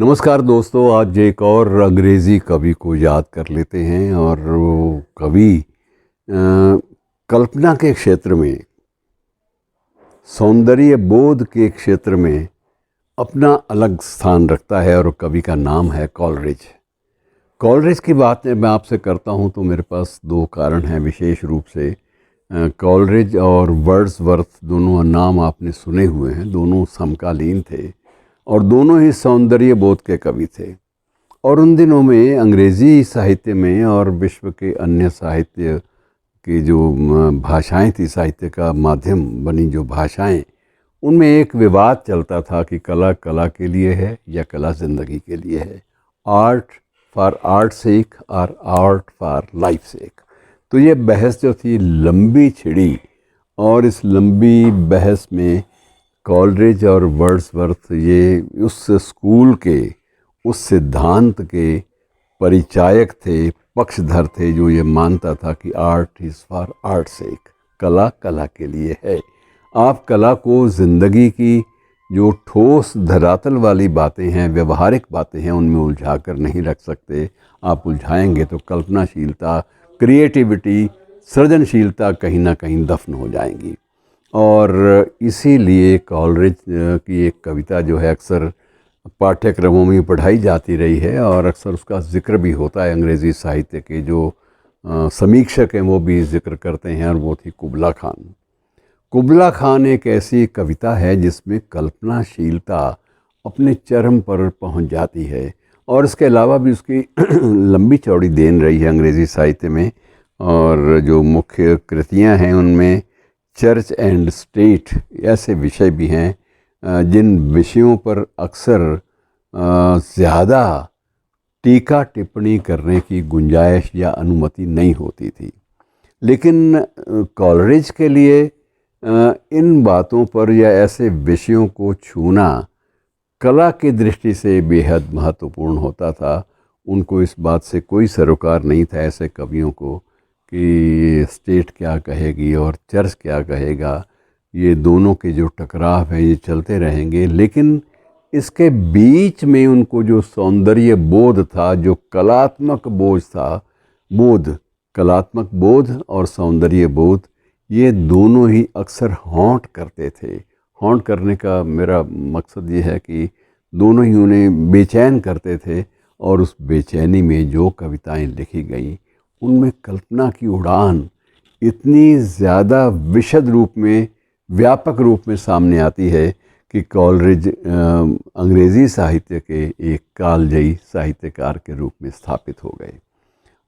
नमस्कार दोस्तों, आज एक और अंग्रेज़ी कवि को याद कर लेते हैं। और वो कवि कल्पना के क्षेत्र में, सौंदर्य बोध के क्षेत्र में अपना अलग स्थान रखता है और कवि का नाम है कॉलरिज। कॉलरिज की बात मैं आपसे करता हूं तो मेरे पास दो कारण हैं विशेष रूप से। कॉलरिज और वर्ड्सवर्थ दोनों नाम आपने सुने हुए हैं, दोनों समकालीन थे और दोनों ही सौंदर्य बोध के कवि थे। और उन दिनों में अंग्रेज़ी साहित्य में और विश्व के अन्य साहित्य की जो भाषाएं थी, साहित्य का माध्यम बनी जो भाषाएं, उनमें एक विवाद चलता था कि कला कला के लिए है या कला ज़िंदगी के लिए है, आर्ट फॉर आर्ट सेक और आर्ट फॉर लाइफ सेक। तो ये बहस जो थी लंबी छिड़ी और इस लंबी बहस में कॉलरिज और वर्ड्सवर्थ ये उस स्कूल के, उस सिद्धांत के परिचायक थे, पक्षधर थे, जो ये मानता था कि आर्ट इज़ फॉर आर्ट सेक, कला कला के लिए है। आप कला को ज़िंदगी की जो ठोस धरातल वाली बातें हैं, व्यवहारिक बातें हैं, उनमें उलझा कर नहीं रख सकते। आप उलझाएंगे तो कल्पनाशीलता, क्रिएटिविटी, सृजनशीलता कहीं ना कहीं दफन हो जाएंगी। और इसीलिए कॉलरिज की एक कविता जो है अक्सर पाठ्यक्रमों में पढ़ाई जाती रही है और अक्सर उसका ज़िक्र भी होता है। अंग्रेज़ी साहित्य के जो समीक्षक हैं वो भी ज़िक्र करते हैं, और वो थी कुबला खान। कुबला खान एक ऐसी कविता है जिसमें कल्पनाशीलता अपने चरम पर पहुंच जाती है, और इसके अलावा भी उसकी लंबी चौड़ी देन रही है अंग्रेज़ी साहित्य में। और जो मुख्य कृतियां हैं उनमें चर्च एंड स्टेट ऐसे विषय भी हैं जिन विषयों पर अक्सर ज़्यादा टीका टिप्पणी करने की गुंजाइश या अनुमति नहीं होती थी। लेकिन कॉलरिज के लिए इन बातों पर या ऐसे विषयों को छूना कला की दृष्टि से बेहद महत्वपूर्ण होता था। उनको इस बात से कोई सरोकार नहीं था, ऐसे कवियों को, कि स्टेट क्या कहेगी और चर्च क्या कहेगा। ये दोनों के जो टकराव है ये चलते रहेंगे, लेकिन इसके बीच में उनको जो सौंदर्य बोध था, जो कलात्मक बोझ था, कलात्मक बोध और सौंदर्य बोध, ये दोनों ही अक्सर हॉन्ट करते थे। हॉन्ट करने का मेरा मकसद ये है कि दोनों ही उन्हें बेचैन करते थे, और उस बेचैनी में जो कविताएं लिखी गईं उनमें कल्पना की उड़ान इतनी ज़्यादा विशद रूप में, व्यापक रूप में सामने आती है कि कॉलरिज अंग्रेज़ी साहित्य के एक कालजयी साहित्यकार के रूप में स्थापित हो गए।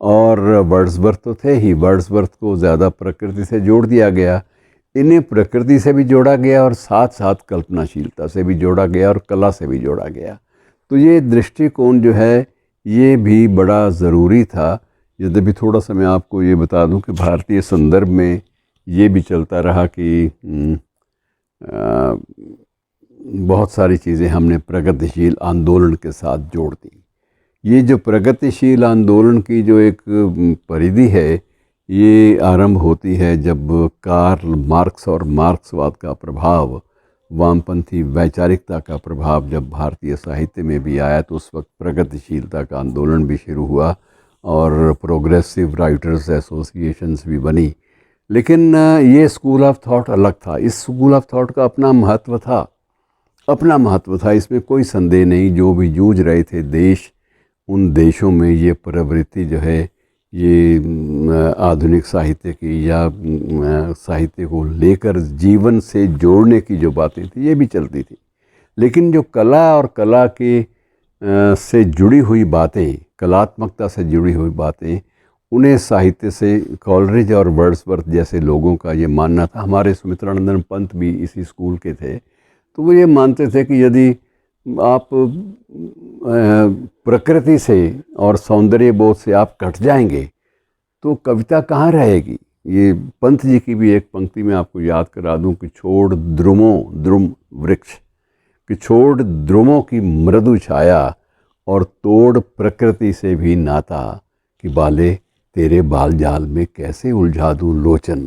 और वर्ड्सवर्थ तो थे ही, वर्ड्सवर्थ को ज़्यादा प्रकृति से जोड़ दिया गया, इन्हें प्रकृति से भी जोड़ा गया और साथ साथ कल्पनाशीलता से भी जोड़ा गया और कला से भी जोड़ा गया। तो ये दृष्टिकोण जो है ये भी बड़ा ज़रूरी था। यद्यपि थोड़ा सा मैं आपको ये बता दूं कि भारतीय संदर्भ में ये भी चलता रहा कि बहुत सारी चीज़ें हमने प्रगतिशील आंदोलन के साथ जोड़ दी। ये जो प्रगतिशील आंदोलन की जो एक परिधि है ये आरंभ होती है जब कार्ल मार्क्स और मार्क्सवाद का प्रभाव, वामपंथी वैचारिकता का प्रभाव जब भारतीय साहित्य में भी आया, तो उस वक्त प्रगतिशीलता का आंदोलन भी शुरू हुआ और प्रोग्रेसिव राइटर्स एसोसिएशंस भी बनी। लेकिन ये स्कूल ऑफ थॉट अलग था। इस स्कूल ऑफ थॉट का अपना महत्व था, इसमें कोई संदेह नहीं। जो भी जूझ रहे थे देश, उन देशों में ये प्रवृत्ति जो है, ये आधुनिक साहित्य की या साहित्य को लेकर जीवन से जोड़ने की जो बातें थी ये भी चलती थी। लेकिन जो कला और कला के से जुड़ी हुई बातें, कलात्मकता से जुड़ी हुई बातें, उन्हें साहित्य से कॉलरिज और वर्ड्सवर्थ जैसे लोगों का ये मानना था। हमारे सुमित्रानंदन पंत भी इसी स्कूल के थे। तो वो ये मानते थे कि यदि आप प्रकृति से और सौंदर्य बोध से आप कट जाएंगे तो कविता कहाँ रहेगी। ये पंत जी की भी एक पंक्ति में आपको याद करा दूं कि छोड़ द्रुम वृक्ष, कि छोड़ द्रुमों की मृदु छाया और तोड़ प्रकृति से भी नाता, कि बाले तेरे बाल जाल में कैसे उलझा दूं लोचन,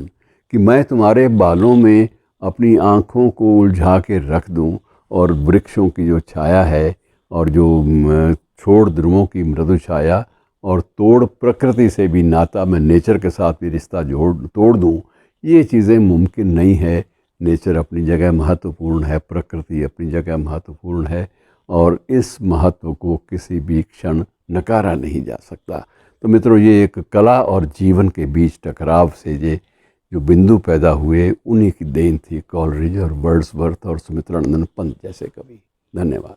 कि मैं तुम्हारे बालों में अपनी आँखों को उलझा के रख दूं और वृक्षों की जो छाया है और जो छोड़ ध्रुवों की मृदु छाया और तोड़ प्रकृति से भी नाता, मैं नेचर के साथ भी रिश्ता तोड़ दूँ, ये चीज़ें मुमकिन नहीं है। नेचर अपनी जगह महत्वपूर्ण है, प्रकृति अपनी जगह महत्वपूर्ण है, और इस महत्व को किसी भी क्षण नकारा नहीं जा सकता। तो मित्रों, ये एक कला और जीवन के बीच टकराव से ये जो बिंदु पैदा हुए, उन्हीं की देन थी कॉलरिज और वर्ड्सवर्थ और सुमित्रानंद पंत जैसे कवि। धन्यवाद।